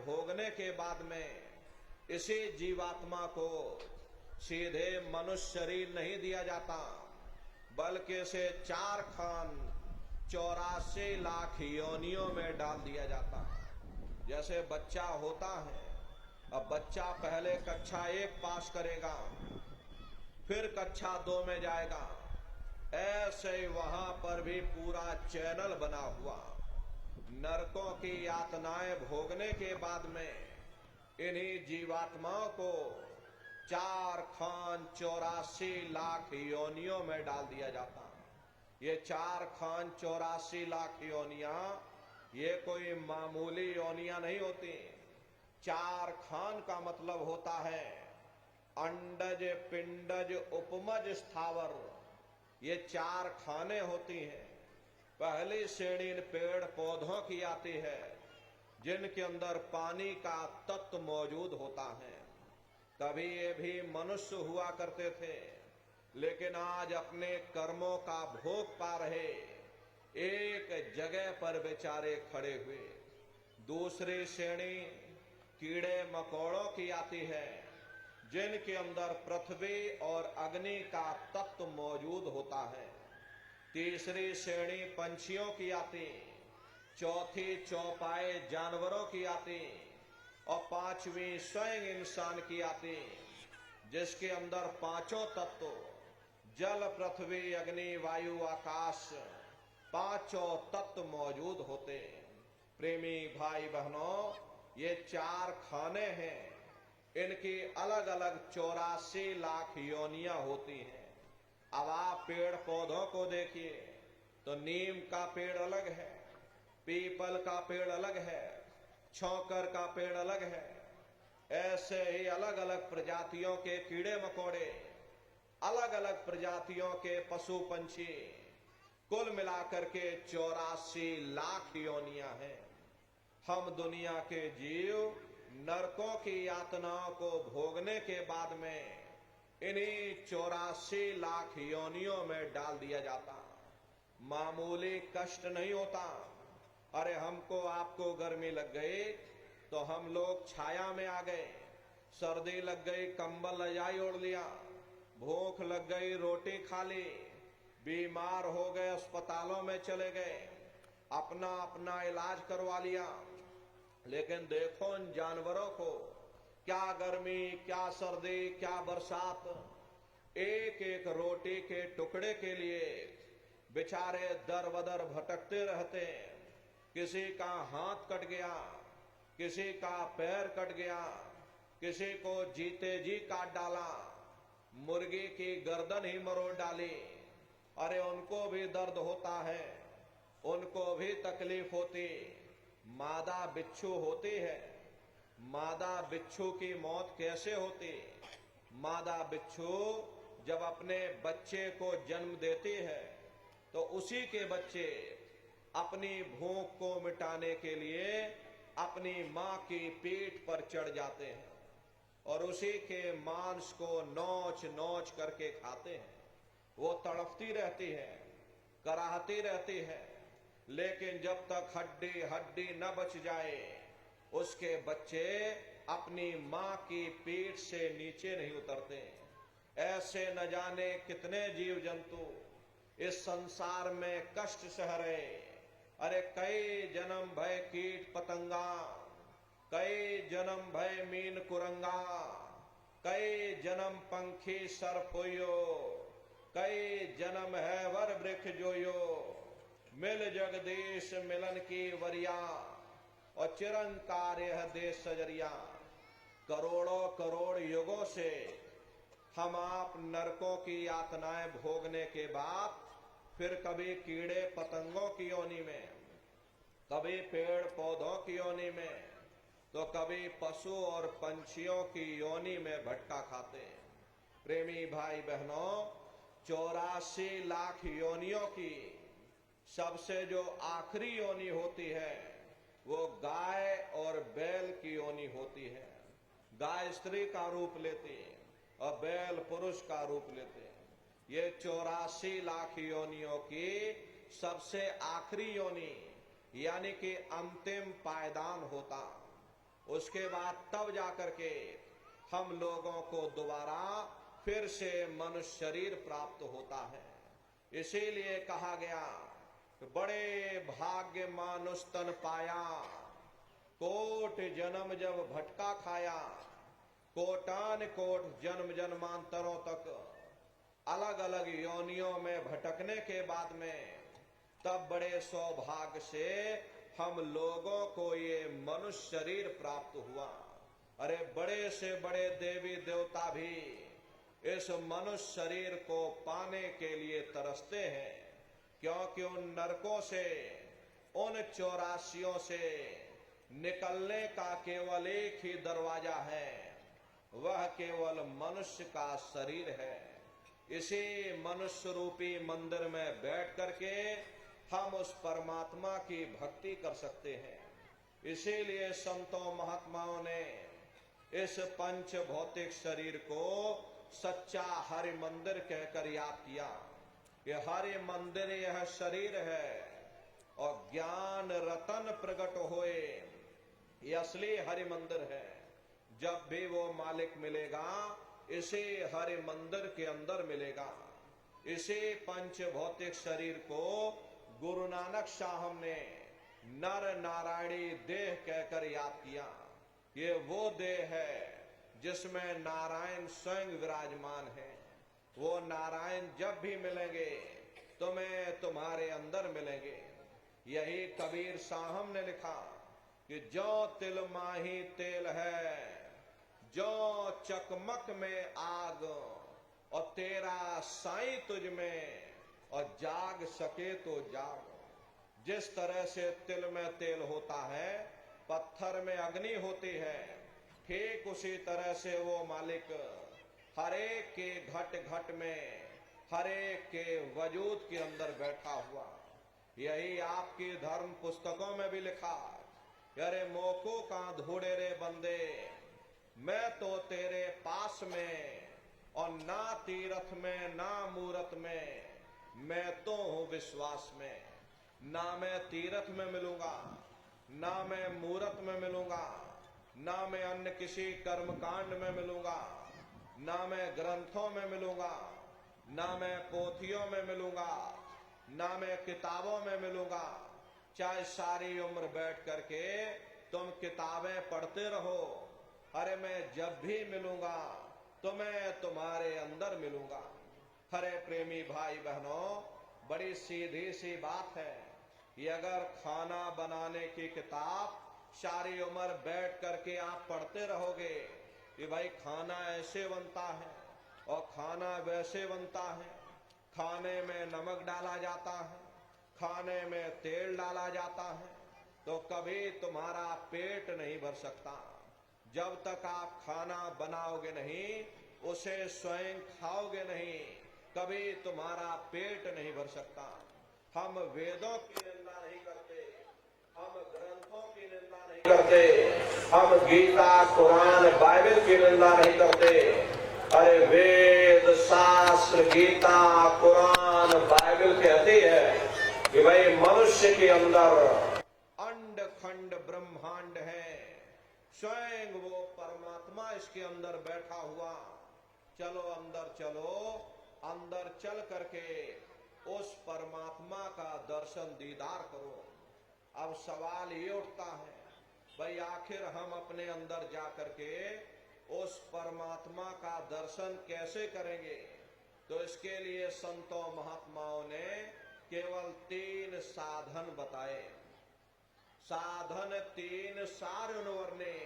भोगने के बाद में इसी जीवात्मा को सीधे मनुष्य शरीर नहीं दिया जाता, बल्कि इसे 4 खान 84 लाख योनियों में डाल दिया जाता। जैसे बच्चा होता है, अब बच्चा पहले कक्षा 1 पास करेगा, फिर कक्षा 2 में जाएगा, ऐसे ही वहां पर भी पूरा चैनल बना हुआ। नरकों की यातनाएं भोगने के बाद में इन्हीं जीवात्माओं को 4 खान 84 लाख योनियों में डाल दिया जाता। ये 4 खान 84 लाख योनियां ये कोई मामूली योनियां नहीं होती। 4 खान का मतलब होता है अंडज पिंडज उपमज स्थावर, ये 4 खाने होती हैं। पहली श्रेणी पेड़ पौधों की आती है जिनके अंदर पानी का तत्व मौजूद होता है। कभी ये भी मनुष्य हुआ करते थे, लेकिन आज अपने कर्मों का भोग पा रहे एक जगह पर बेचारे खड़े हुए। दूसरी श्रेणी कीड़े मकोड़ों की आती है जिनके अंदर पृथ्वी और अग्नि का तत्व मौजूद होता है। तीसरी श्रेणी पंछियों की आती, चौथी चौपाए जानवरों की आती और 5वीं स्वयं इंसान की आती, जिसके अंदर 5 तत्व जल पृथ्वी अग्नि वायु आकाश 5 तत्व मौजूद होते। प्रेमी भाई बहनों, ये 4 खाने हैं, इनकी अलग अलग 84 लाख योनियां होती हैं। अब आप पेड़ पौधों को देखिए तो नीम का पेड़ अलग है, पीपल का पेड़ अलग है, छौकर का पेड़ अलग है। ऐसे ही अलग अलग प्रजातियों के कीड़े मकोड़े, अलग अलग प्रजातियों के पशु पंछी, कुल मिलाकर के 84 लाख योनियां हैं। हम दुनिया के जीव नरकों की यातनाओं को भोगने के बाद में इन्हीं 84 लाख योनियों में डाल दिया जाता। मामूली कष्ट नहीं होता। अरे हमको आपको गर्मी लग गई तो हम लोग छाया में आ गए, सर्दी लग गई कंबल रजाई ओढ़ लिया, भूख लग गई रोटी खा ली, बीमार हो गए अस्पतालों में चले गए, अपना अपना इलाज करवा लिया। लेकिन देखो इन जानवरों को, क्या गर्मी, क्या सर्दी, क्या बरसात, एक एक रोटी के टुकड़े के लिए बेचारे दर बदर भटकते रहते हैं। किसी का हाथ कट गया, किसी का पैर कट गया, किसी को जीते जी काट डाला, मुर्गी की गर्दन ही मरोड़ डाली। अरे उनको भी दर्द होता है, उनको भी तकलीफ होती। मादा बिच्छू होती है, मादा बिच्छू की मौत कैसे होती? मादा बिच्छू जब अपने बच्चे को जन्म देती है तो उसी के बच्चे अपनी भूख को मिटाने के लिए अपनी मां की पीठ पर चढ़ जाते हैं और उसी के मांस को नोच नोच करके खाते हैं। वो तड़पती रहती है, कराहती रहती है, लेकिन जब तक हड्डी हड्डी न बच जाए उसके बच्चे अपनी मां की पीठ से नीचे नहीं उतरते। ऐसे न जाने कितने जीव जंतु इस संसार में कष्ट सह रहे। अरे कई जन्म भय कीट पतंगा, कई जन्म भय मीन कुरंगा, कई जन्म पंखी सरपोयो, कई जन्म है वर वृक्ष जोयो, मिल जगदीश मिलन की वरिया और चिरंकार यह देश सजरिया। करोड़ों करोड़ युगों से हम आप नरकों की यातनाएं भोगने के बाद फिर कभी कीड़े पतंगों की योनि में, कभी पेड़ पौधों की योनि में, तो कभी पशु और पंछियों की योनि में भटका खाते हैं। प्रेमी भाई बहनों, 84 लाख योनियों की सबसे जो आखिरी योनि होती है वो गाय और बैल की योनि होती है। गाय स्त्री का रूप लेती है और बैल पुरुष का रूप लेते हैं। ये 84 लाख योनियों की सबसे आखिरी योनि यानी कि अंतिम पायदान होता। उसके बाद तब जाकर के हम लोगों को दोबारा फिर से मनुष्य शरीर प्राप्त होता है। इसीलिए कहा गया, बड़े भाग्य मानुष तन पाया, कोट जन्म जब भटका खाया, कोटान कोट जन्म जन्मांतरों तक अलग अलग योनियों में भटकने के बाद में तब बड़े सौभाग्य से हम लोगों को ये मनुष्य शरीर प्राप्त हुआ। अरे बड़े से बड़े देवी देवता भी इस मनुष्य शरीर को पाने के लिए तरसते हैं, क्योंकि उन नरकों से, उन 84 से निकलने का केवल एक ही दरवाजा है, वह केवल मनुष्य का शरीर है। इसी मनुष्य रूपी मंदिर में बैठ करके हम उस परमात्मा की भक्ति कर सकते हैं। इसीलिए संतों महात्माओं ने इस पंच भौतिक शरीर को सच्चा हरि मंदिर कहकर याद किया कि हरि मंदिर यह शरीर है और ज्ञान रतन प्रकट होए, ये असली हरि मंदिर है। जब भी वो मालिक मिलेगा इसी हरि मंदिर के अंदर मिलेगा। इसी पंच भौतिक शरीर को गुरु नानक साहब ने नर नारायणी देह कहकर याद किया। ये वो देह है जिसमें नारायण स्वयं विराजमान है। वो नारायण जब भी मिलेंगे तुम्हें तुम्हारे अंदर मिलेंगे। यही कबीर साहब ने लिखा कि जो तिल माही तेल है, जो चकमक में आग, और तेरा साईं तुझ में, और जाग सके तो जाग। जिस तरह से तिल में तेल होता है, पत्थर में अग्नि होती है, ठीक उसी तरह से वो मालिक हरेक के घट घट में, हरेक के वजूद के अंदर बैठा हुआ। यही आपकी धर्म पुस्तकों में भी लिखा, अरे मोको का धोड़े रे बंदे, मैं तो तेरे पास में, और ना तीरथ में ना मूरत में, मैं तो हूं विश्वास में। ना मैं तीरथ में मिलूंगा, ना मैं मूरत में मिलूंगा, ना मैं अन्य किसी कर्म कांड में मिलूंगा, ना मैं ग्रंथों में मिलूंगा, ना मैं पोथियों में मिलूंगा, ना मैं किताबों में मिलूंगा। चाहे सारी उम्र बैठ करके तुम किताबें पढ़ते रहो, अरे मैं जब भी मिलूंगा तो मैं तुम्हारे अंदर मिलूंगा। अरे प्रेमी भाई बहनों, बड़ी सीधी सी बात है, ये अगर खाना बनाने की किताब सारी उम्र बैठ करके आप पढ़ते रहोगे कि भाई खाना ऐसे बनता है और खाना वैसे बनता है, खाने में नमक डाला जाता है, खाने में तेल डाला जाता है, तो कभी तुम्हारा पेट नहीं भर सकता। जब तक आप खाना बनाओगे नहीं, उसे स्वयं खाओगे नहीं, कभी तुम्हारा पेट नहीं भर सकता। हम वेदों की निंदा नहीं करते, हम ग्रंथों की निंदा नहीं करते, हम गीता कुरान बाइबल की निंदा नहीं करते। अरे वेद शास्त्र गीता कुरान बाइबल कहती है कि भाई मनुष्य के अंदर अंड खंड ब्रह्मांड है, स्वयं वो परमात्मा इसके अंदर बैठा हुआ। चलो अंदर चलो, अंदर चल करके उस परमात्मा का दर्शन दीदार करो। अब सवाल ये उठता है, भाई आखिर हम अपने अंदर जा करके उस परमात्मा का दर्शन कैसे करेंगे? तो इसके लिए संतों महात्माओं ने केवल 3 साधन बताए। साधन 3 सारनवर्णे,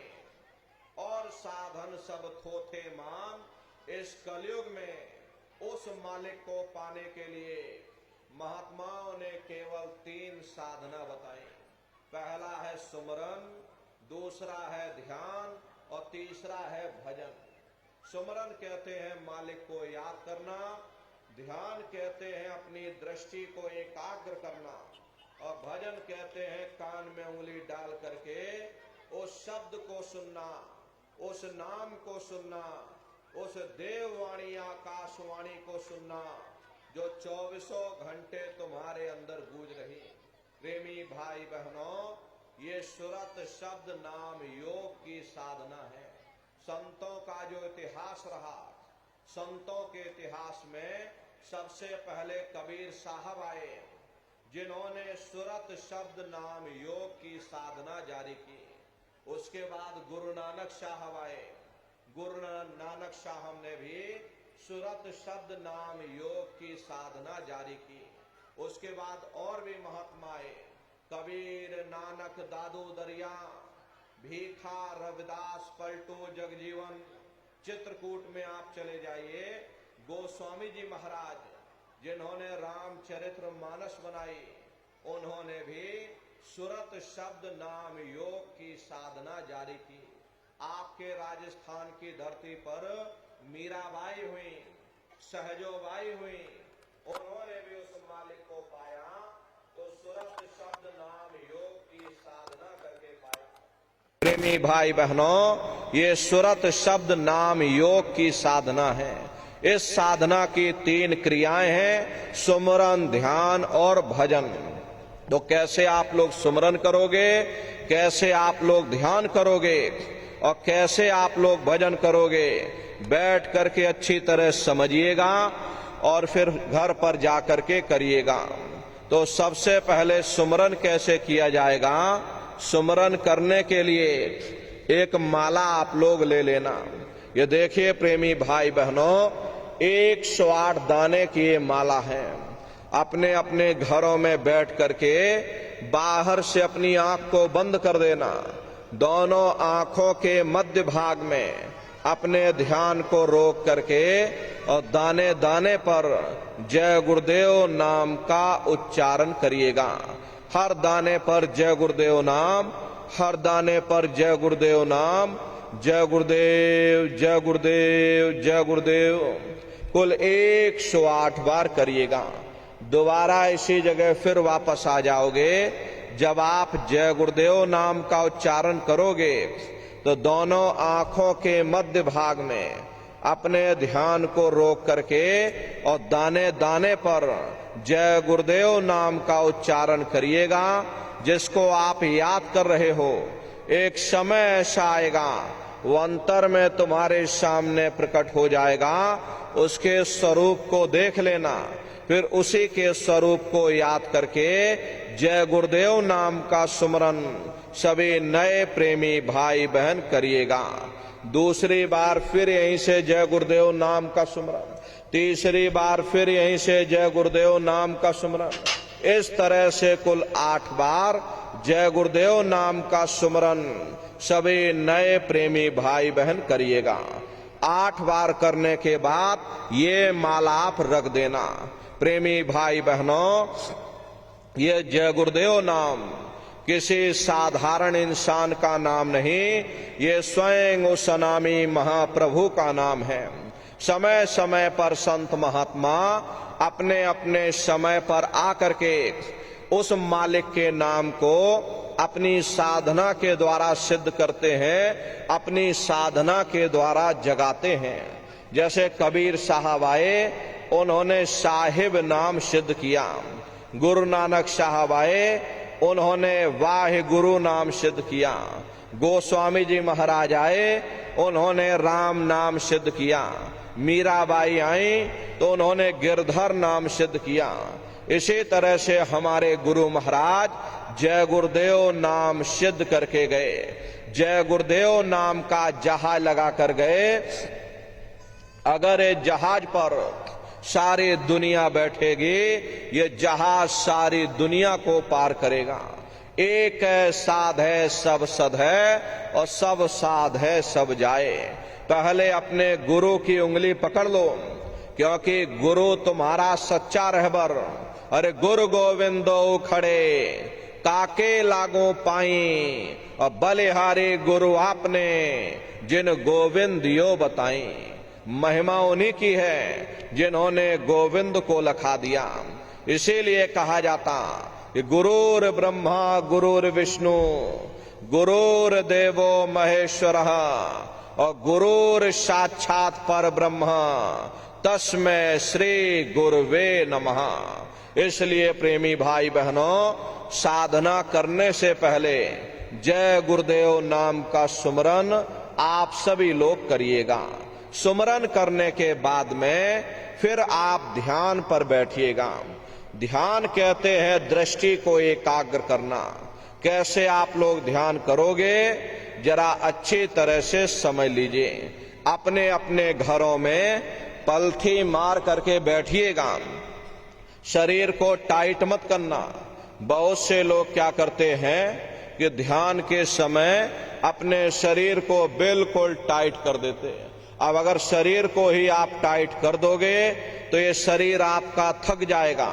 और साधन सब थोथे मान। इस कलयुग में उस मालिक को पाने के लिए महात्माओं ने केवल 3 साधना बताई। पहला है सुमरन, दूसरा है ध्यान, और तीसरा है भजन। सुमरन कहते हैं मालिक को याद करना, ध्यान कहते हैं अपनी दृष्टि को एकाग्र करना, और भजन कहते हैं कान में उंगली डाल करके उस शब्द को सुनना, उस नाम को सुनना, उस देववाणी आकाशवाणी को सुनना जो 24 घंटे तुम्हारे अंदर गूंज रही। प्रेमी भाई बहनों, ये सुरत शब्द नाम योग की संतों का जो इतिहास रहा, संतों के इतिहास में सबसे पहले कबीर साहब आए, जिन्होंने सुरत शब्द नाम योग की साधना जारी की। उसके बाद गुरु नानक साहब आए, गुरु नानक साहब ने भी सुरत शब्द नाम योग की साधना जारी की। उसके बाद और भी महात्मा आए, कबीर, नानक, दादू दरिया, भीखा, रविदास, पलटू, जगजीवन। चित्रकूट में आप चले जाइए, गोस्वामी जी महाराज, जिन्होंने रामचरित्र मानस बनाई, उन्होंने भी सुरत शब्द नाम योग की साधना जारी की। आपके राजस्थान की धरती पर मीराबाई हुई, सहजोबाई हुई, उन्होंने भी उस मालिक को पाया तो सुरत शब्द नाम योग की साधना करके पाया। प्रेमी भाई बहनों, ये सुरत शब्द नाम योग की साधना है। इस साधना की 3 क्रियाएं हैं, सुमरन, ध्यान और भजन। तो कैसे आप लोग सुमरन करोगे, कैसे आप लोग ध्यान करोगे और कैसे आप लोग भजन करोगे, बैठ करके अच्छी तरह समझिएगा और फिर घर पर जा करके करिएगा। तो सबसे पहले सुमरन कैसे किया जाएगा, सुमरन करने के लिए एक माला आप लोग ले लेना। ये देखिए प्रेमी भाई बहनों, 108 दाने की ये माला है। अपने अपने घरों में बैठ करके बाहर से अपनी आंख को बंद कर देना, दोनों आंखों के मध्य भाग में अपने ध्यान को रोक करके और दाने दाने पर जय गुरुदेव नाम का उच्चारण करिएगा। हर दाने पर जय गुरुदेव नाम, हर दाने पर जय गुरुदेव नाम, जय गुरुदेव, जय गुरुदेव, जय गुरुदेव, कुल 108 बार करिएगा। दोबारा इसी जगह फिर वापस आ जाओगे। जब आप जय गुरुदेव नाम का उच्चारण करोगे तो दोनों आंखों के मध्य भाग में अपने ध्यान को रोक करके और दाने दाने पर जय गुरुदेव नाम का उच्चारण करिएगा। जिसको आप याद कर रहे हो, एक समय ऐसा आएगा वो अंतर में तुम्हारे सामने प्रकट हो जाएगा। उसके स्वरूप को देख लेना, फिर उसी के स्वरूप को याद करके जय गुरुदेव नाम का सुमरन सभी नए प्रेमी भाई बहन करिएगा। दूसरी बार फिर यहीं से जय गुरुदेव नाम का सुमरन, तीसरी बार फिर यहीं से जय गुरुदेव नाम का सुमरन। इस तरह से कुल 8 बार जय गुरुदेव नाम का सुमरन सभी नए प्रेमी भाई बहन करिएगा। 8 बार करने के बाद ये माला आप रख देना। प्रेमी भाई बहनों, ये जय गुरुदेव नाम किसी साधारण इंसान का नाम नहीं, ये स्वयं उस अनामी महाप्रभु का नाम है। समय समय पर संत महात्मा अपने अपने समय पर आकर के उस मालिक के नाम को अपनी साधना के द्वारा सिद्ध करते हैं, अपनी साधना के द्वारा जगाते हैं। जैसे कबीर साहब आए, उन्होंने साहिब नाम सिद्ध किया। गुरु नानक साहब आए, उन्होंने वाहे गुरु नाम सिद्ध किया। गोस्वामी जी महाराज आए, उन्होंने राम नाम सिद्ध किया। मीराबाई आई तो उन्होंने गिरधर नाम सिद्ध किया। इसी तरह से हमारे गुरु महाराज जय गुरुदेव नाम सिद्ध करके गए। जय गुरुदेव नाम का जहाज लगा कर गए। अगर ये जहाज पर सारी दुनिया बैठेगी, ये जहाज सारी दुनिया को पार करेगा। एक है साध है सब सद है, और सब साध है सब जाए। पहले अपने गुरु की उंगली पकड़ लो, क्योंकि गुरु तुम्हारा सच्चा रहबर। अरे गुरु गोविंदो खड़े काके लागो पाई, और बलिहारी गुरु आपने जिन गोविंद यो बताई। महिमा उन्हीं की है जिन्होंने गोविंद को लखा दिया। इसीलिए कहा जाता कि गुरुर ब्रह्मा गुरुर विष्णु गुरुर देवो महेश्वरः और गुरुर साक्षात पर ब्रह्म तस्मै श्री गुरुवे नमः। इसलिए प्रेमी भाई बहनों, साधना करने से पहले जय गुरुदेव नाम का सुमरन आप सभी लोग करिएगा। सुमरन करने के बाद में फिर आप ध्यान पर बैठिएगा। ध्यान कहते हैं दृष्टि को एकाग्र करना। कैसे आप लोग ध्यान करोगे, जरा अच्छी तरह से समझ लीजिए। अपने अपने घरों में पलथी मार करके बैठिएगा। शरीर को टाइट मत करना। बहुत से लोग क्या करते हैं कि ध्यान के समय अपने शरीर को बिल्कुल टाइट कर देते हैं। अब अगर शरीर को ही आप टाइट कर दोगे तो ये शरीर आपका थक जाएगा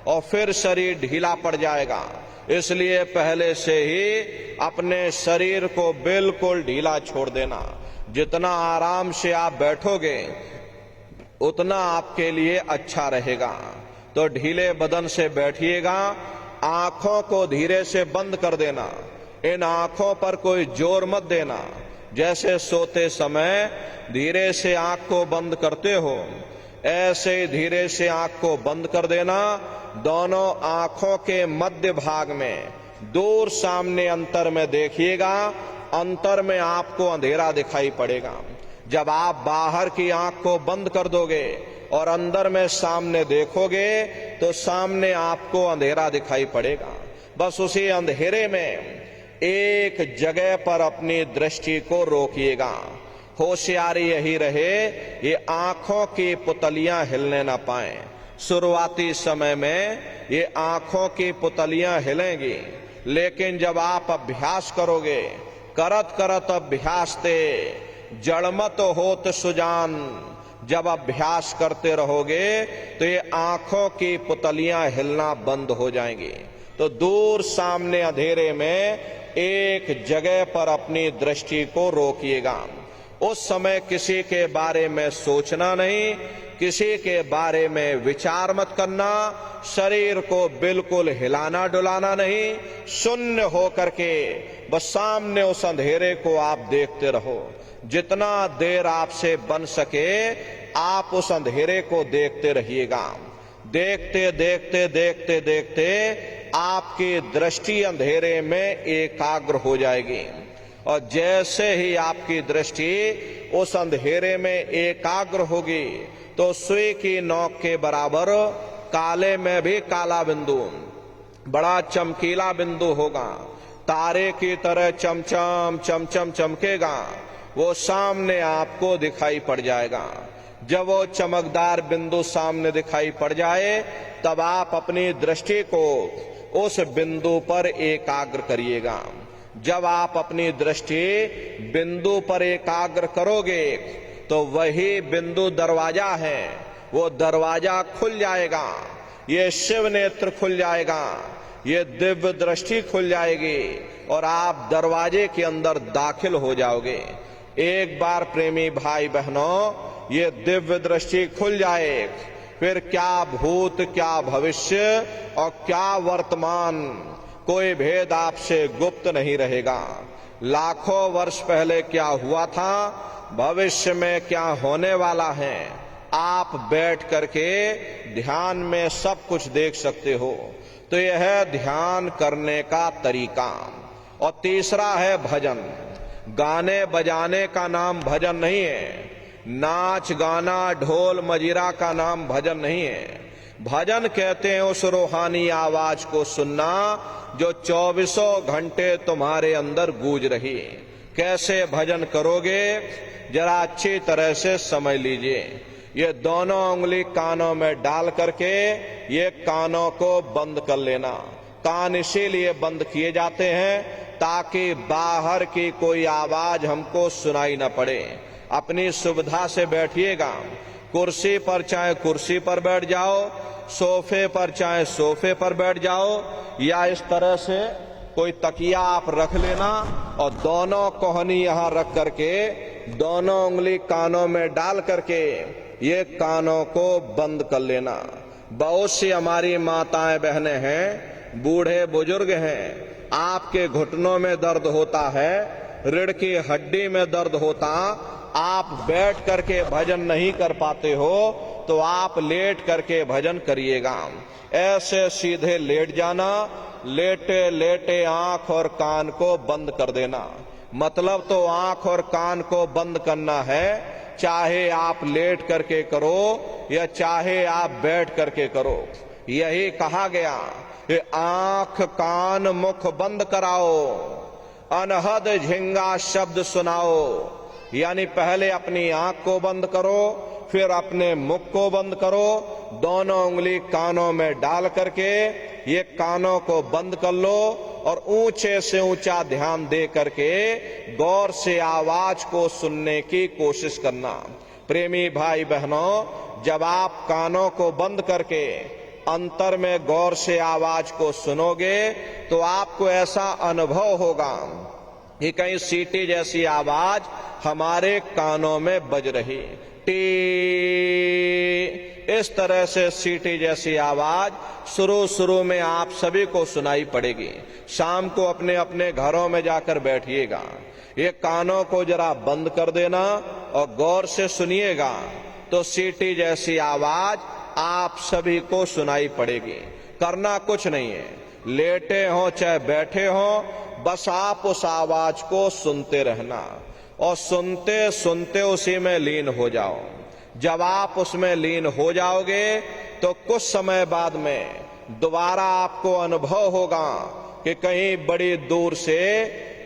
और फिर शरीर ढीला पड़ जाएगा। इसलिए पहले से ही अपने शरीर को बिल्कुल ढीला छोड़ देना। जितना आराम से आप बैठोगे उतना आपके लिए अच्छा रहेगा। तो ढीले बदन से बैठिएगा। आंखों को धीरे से बंद कर देना। इन आंखों पर कोई जोर मत देना। जैसे सोते समय धीरे से आंख को बंद करते हो, ऐसे धीरे से आंख को बंद कर देना। दोनों आंखों के मध्य भाग में दूर सामने अंतर में देखिएगा। अंतर में आपको अंधेरा दिखाई पड़ेगा। जब आप बाहर की आंख को बंद कर दोगे और अंदर में सामने देखोगे तो सामने आपको अंधेरा दिखाई पड़ेगा। बस उसी अंधेरे में एक जगह पर अपनी दृष्टि को रोकिएगा। होशियारी यही रहे ये आंखों की पुतलियां हिलने ना पाएं। शुरुआती समय में ये आंखों की पुतलियां हिलेंगी, लेकिन जब आप अभ्यास करोगे, करत करत अभ्यास ते जड़मत होत सुजान, जब अभ्यास करते रहोगे तो ये आंखों की पुतलियां हिलना बंद हो जाएंगी। तो दूर सामने अंधेरे में एक जगह पर अपनी दृष्टि को रोकिएगा। उस समय किसी के बारे में सोचना नहीं, किसी के बारे में विचार मत करना। शरीर को बिल्कुल हिलाना डुलाना नहीं। शून्य हो करके बस सामने उस अंधेरे को आप देखते रहो। जितना देर आपसे बन सके आप उस अंधेरे को देखते रहिएगा। देखते देखते देखते देखते आपकी दृष्टि अंधेरे में एकाग्र हो जाएगी। और जैसे ही आपकी दृष्टि उस अंधेरे में एकाग्र होगी तो सुई की नोक के बराबर काले में भी काला बिंदु, बड़ा चमकीला बिंदु होगा। तारे की तरह चमचम चमचम चमकेगा। वो सामने आपको दिखाई पड़ जाएगा। जब वो चमकदार बिंदु सामने दिखाई पड़ जाए तब आप अपनी दृष्टि को उस बिंदु पर एकाग्र करिएगा। जब आप अपनी दृष्टि बिंदु पर एकाग्र करोगे तो वही बिंदु दरवाजा है। वो दरवाजा खुल जाएगा। ये शिव नेत्र खुल जाएगा। ये दिव्य दृष्टि खुल जाएगी और आप दरवाजे के अंदर दाखिल हो जाओगे। एक बार प्रेमी भाई बहनों ये दिव्य दृष्टि खुल जाए, फिर क्या भूत क्या भविष्य और क्या वर्तमान कोई भेद आपसे गुप्त नहीं रहेगा। लाखों वर्ष पहले क्या हुआ था, भविष्य में क्या होने वाला है, आप बैठ करके ध्यान में सब कुछ देख सकते हो। तो यह है ध्यान करने का तरीका। और तीसरा है भजन। गाने बजाने का नाम भजन नहीं है। नाच गाना ढोल मजीरा का नाम भजन नहीं है। भजन कहते हैं उस रूहानी आवाज को सुनना जो 24 घंटे तुम्हारे अंदर गूंज रही। कैसे भजन करोगे जरा अच्छी तरह से समझ लीजिए। ये दोनों उंगली कानों में डाल करके ये कानों को बंद कर लेना। कान इसीलिए बंद किए जाते हैं ताकि बाहर की कोई आवाज हमको सुनाई न पड़े। अपनी सुविधा से बैठिएगा। कुर्सी पर चाहे कुर्सी पर बैठ जाओ, सोफे पर चाहे सोफे पर बैठ जाओ, या इस तरह से कोई तकिया आप रख लेना और दोनों कोहनी यहाँ रख करके दोनों उंगली कानों में डाल करके ये कानों को बंद कर लेना। बहुत सी हमारी माताएं बहनें हैं, बूढ़े बुजुर्ग हैं, आपके घुटनों में दर्द होता है, रीढ़ की हड्डी में दर्द होता, आप बैठ करके भजन नहीं कर पाते हो तो आप लेट करके भजन करिएगा। ऐसे सीधे लेट जाना, लेटे लेटे आंख और कान को बंद कर देना। मतलब तो आंख और कान को बंद करना है, चाहे आप लेट करके करो या चाहे आप बैठ करके करो। यही कहा गया कि आंख कान मुख बंद कराओ, अनहद झिंगा शब्द सुनाओ। यानी पहले अपनी आंख को बंद करो, फिर अपने मुख को बंद करो, दोनों उंगली कानों में डाल करके ये कानों को बंद कर लो और ऊंचे से ऊंचा ध्यान दे करके गौर से आवाज को सुनने की कोशिश करना। प्रेमी भाई बहनों, जब आप कानों को बंद करके अंतर में गौर से आवाज को सुनोगे तो आपको ऐसा अनुभव होगा कि कहीं सीटी जैसी आवाज हमारे कानों में बज रही, टी, इस तरह से सीटी जैसी आवाज शुरू में आप सभी को सुनाई पड़ेगी। शाम को अपने अपने घरों में जाकर बैठिएगा, ये कानों को जरा बंद कर देना और गौर से सुनिएगा तो सीटी जैसी आवाज आप सभी को सुनाई पड़ेगी। करना कुछ नहीं है, लेटे हो चाहे बैठे हो, बस आप उस आवाज को सुनते रहना और सुनते सुनते उसी में लीन हो जाओ। जब आप उसमें लीन हो जाओगे तो कुछ समय बाद में दोबारा आपको अनुभव होगा कि कहीं बड़ी दूर से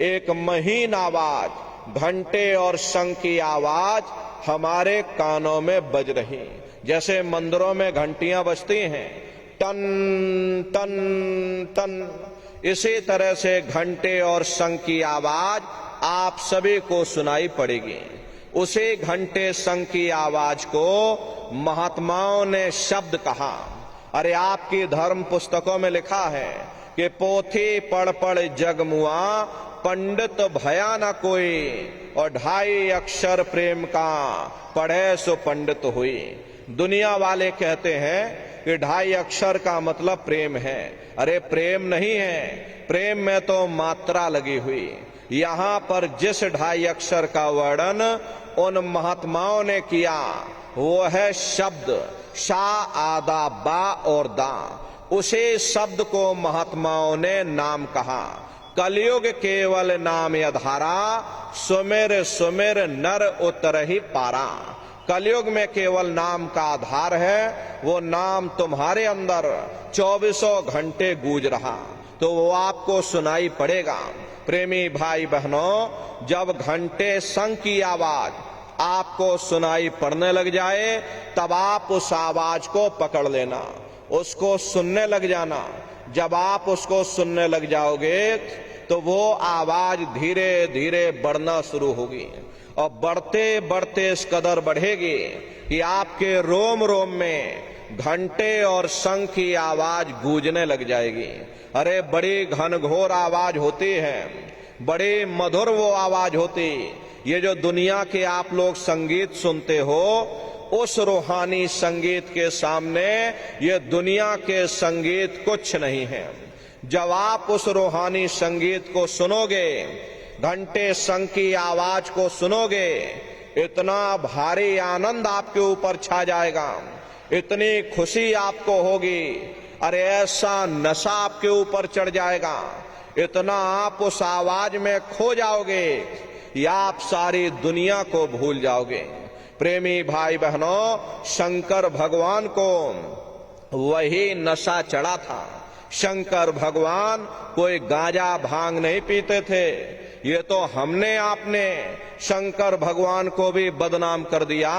एक महीन आवाज, घंटे और शंख की आवाज हमारे कानों में बज रही। जैसे मंदिरों में घंटियां बजती हैं, टन टन टन, इसी तरह से घंटे और शंख की आवाज आप सभी को सुनाई पड़ेगी। उसी घंटे शंख की आवाज को महात्माओं ने शब्द कहा। अरे आपकी धर्म पुस्तकों में लिखा है कि पोथी पढ़ पढ़ जग मुआ, पंडित भया न कोई, और 2.5 अक्षर प्रेम का पढ़े सो पंडित हुई। दुनिया वाले कहते हैं कि 2.5 अक्षर का मतलब प्रेम है। अरे प्रेम नहीं है, प्रेम में तो मात्रा लगी हुई। यहाँ पर जिस 2.5 अक्षर का वर्णन उन महात्माओं ने किया वो है शब्द, शा आदा बा और दा। उसे शब्द को महात्माओं ने नाम कहा। कलयुग केवल नाम आधारा, सुमिर सुमिर नर उतर ही पारा। कलयुग में केवल नाम का आधार है, वो नाम तुम्हारे अंदर 24 घंटे गूंज रहा तो वो आपको सुनाई पड़ेगा। प्रेमी भाई बहनों, जब घंटे शंख की आवाज आपको सुनाई पड़ने लग जाए तब आप उस आवाज को पकड़ लेना, उसको सुनने लग जाना। जब आप उसको सुनने लग जाओगे तो वो आवाज धीरे धीरे बढ़ना शुरू होगी और बढ़ते बढ़ते इस कदर बढ़ेगी कि आपके रोम रोम में घंटे और शंख की आवाज गूंजने लग जाएगी। अरे बड़ी घनघोर आवाज होती है, बड़ी मधुर वो आवाज होती। ये जो दुनिया के आप लोग संगीत सुनते हो, उस रूहानी संगीत के सामने ये दुनिया के संगीत कुछ नहीं है। जब आप उस रूहानी संगीत को सुनोगे, घंटे शंख की आवाज को सुनोगे, इतना भारी आनंद आपके ऊपर छा जाएगा, इतनी खुशी आपको होगी। अरे ऐसा नशा आपके ऊपर चढ़ जाएगा, इतना आप उस आवाज में खो जाओगे या आप सारी दुनिया को भूल जाओगे। प्रेमी भाई बहनों, शंकर भगवान को वही नशा चढ़ा था। शंकर भगवान कोई गांजा भांग नहीं पीते थे। ये तो हमने आपने शंकर भगवान को भी बदनाम कर दिया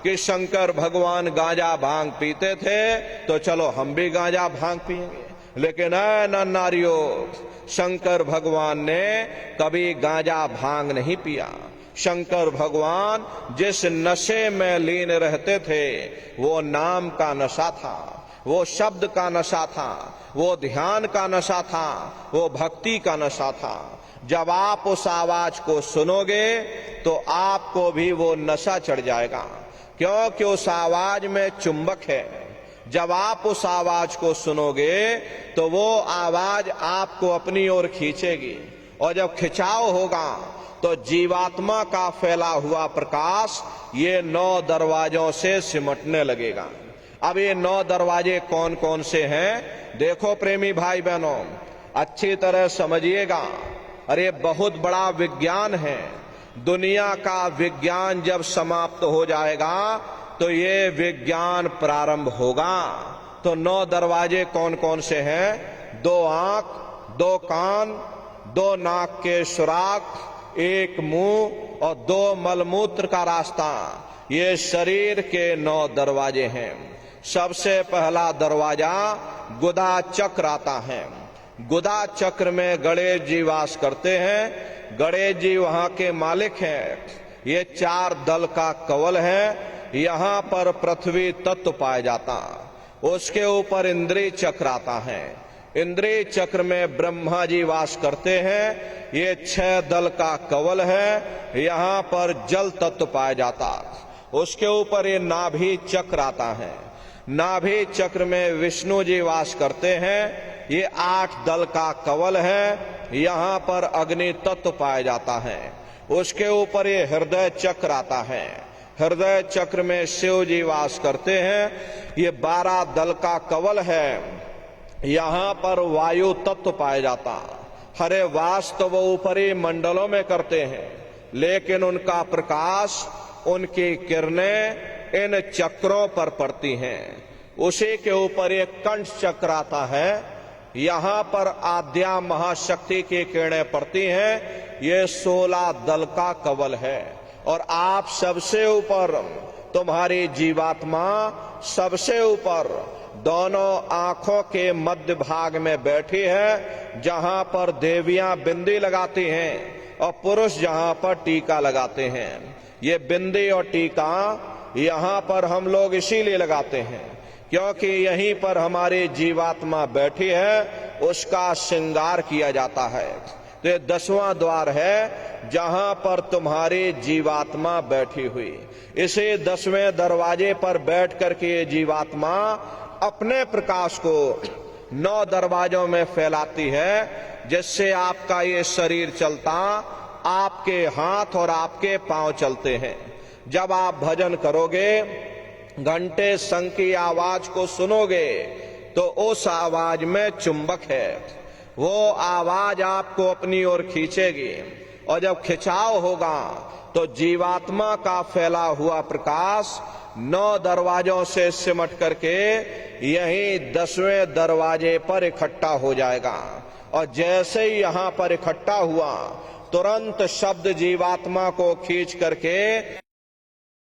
कि शंकर भगवान गांजा भांग पीते थे तो चलो हम भी गांजा भांग पिएंगे। लेकिन न नारियों, शंकर भगवान ने कभी गांजा भांग नहीं पिया। शंकर भगवान जिस नशे में लीन रहते थे वो नाम का नशा था, वो शब्द का नशा था, वो ध्यान का नशा था, वो भक्ति का नशा था। जब आप उस आवाज को सुनोगे तो आपको भी वो नशा चढ़ जाएगा, क्योंकि उस आवाज में चुंबक है। जब आप उस आवाज को सुनोगे तो वो आवाज आपको अपनी ओर खींचेगी और जब खिंचाव होगा तो जीवात्मा का फैला हुआ प्रकाश ये 9 दरवाजों से सिमटने लगेगा। अब ये 9 दरवाजे कौन कौन से हैं? देखो प्रेमी भाई बहनों, अच्छी तरह समझिएगा। अरे बहुत बड़ा विज्ञान है। दुनिया का विज्ञान जब समाप्त हो जाएगा तो ये विज्ञान प्रारंभ होगा। तो 9 दरवाजे कौन कौन से हैं? 2 आंख, 2 कान, 2 नाक के सुराख, 1 मुंह और 2 मलमूत्र का रास्ता। ये शरीर के 9 दरवाजे हैं। सबसे पहला दरवाजा गुदा चक्र आता है। गुदा चक्र में गणेश जी वास करते हैं। गणेश जी वहां के मालिक हैं। ये 4 दल का कवल है। यहाँ पर पृथ्वी तत्व पाया जाता। उसके ऊपर इंद्रिय चक्र आता है। इंद्रिय चक्र में ब्रह्मा जी वास करते हैं। ये 6 दल का कवल है। यहाँ पर जल तत्व पाया जाता। उसके ऊपर ये नाभि चक्र आता है। नाभि चक्र में विष्णु जी वास करते हैं। ये 8 दल का कवल है। यहाँ पर अग्नि तत्व पाया जाता है। उसके ऊपर ये हृदय चक्र आता है। हृदय चक्र में शिव जी वास करते हैं। ये 12 दल का कवल है। यहाँ पर वायु तत्व पाया जाता। हरे वास तो वो ऊपरी मंडलों में करते हैं, लेकिन उनका प्रकाश, उनकी किरणें इन चक्रों पर पड़ती हैं। उसी के ऊपर एक कंठ चक्र आता है। यहाँ पर आद्या महाशक्ति की किरणें पड़ती हैं। ये 16 दल का कवल है। और आप सबसे ऊपर, तुम्हारी जीवात्मा सबसे ऊपर दोनों आंखों के मध्य भाग में बैठी है, जहां पर देवियां बिंदी लगाती हैं और पुरुष जहां पर टीका लगाते हैं। ये बिंदी और टीका यहाँ पर हम लोग इसीलिए लगाते हैं क्योंकि यहीं पर हमारी जीवात्मा बैठी है, उसका श्रृंगार किया जाता है। तो ये 10वां द्वार है जहां पर तुम्हारी जीवात्मा बैठी हुई। इसी 10वें दरवाजे पर बैठ करके ये जीवात्मा अपने प्रकाश को 9 दरवाजों में फैलाती है, जिससे आपका ये शरीर चलता, आपके हाथ और आपके पांव चलते हैं। जब आप भजन करोगे, घंटे शंख की आवाज को सुनोगे, तो उस आवाज में चुंबक है। वो आवाज आपको अपनी ओर खींचेगी और जब खिंचाव होगा तो जीवात्मा का फैला हुआ प्रकाश 9 दरवाजों से सिमट करके यही 10वें दरवाजे पर इकट्ठा हो जाएगा। और जैसे ही यहाँ पर इकट्ठा हुआ, तुरंत शब्द जीवात्मा को खींच करके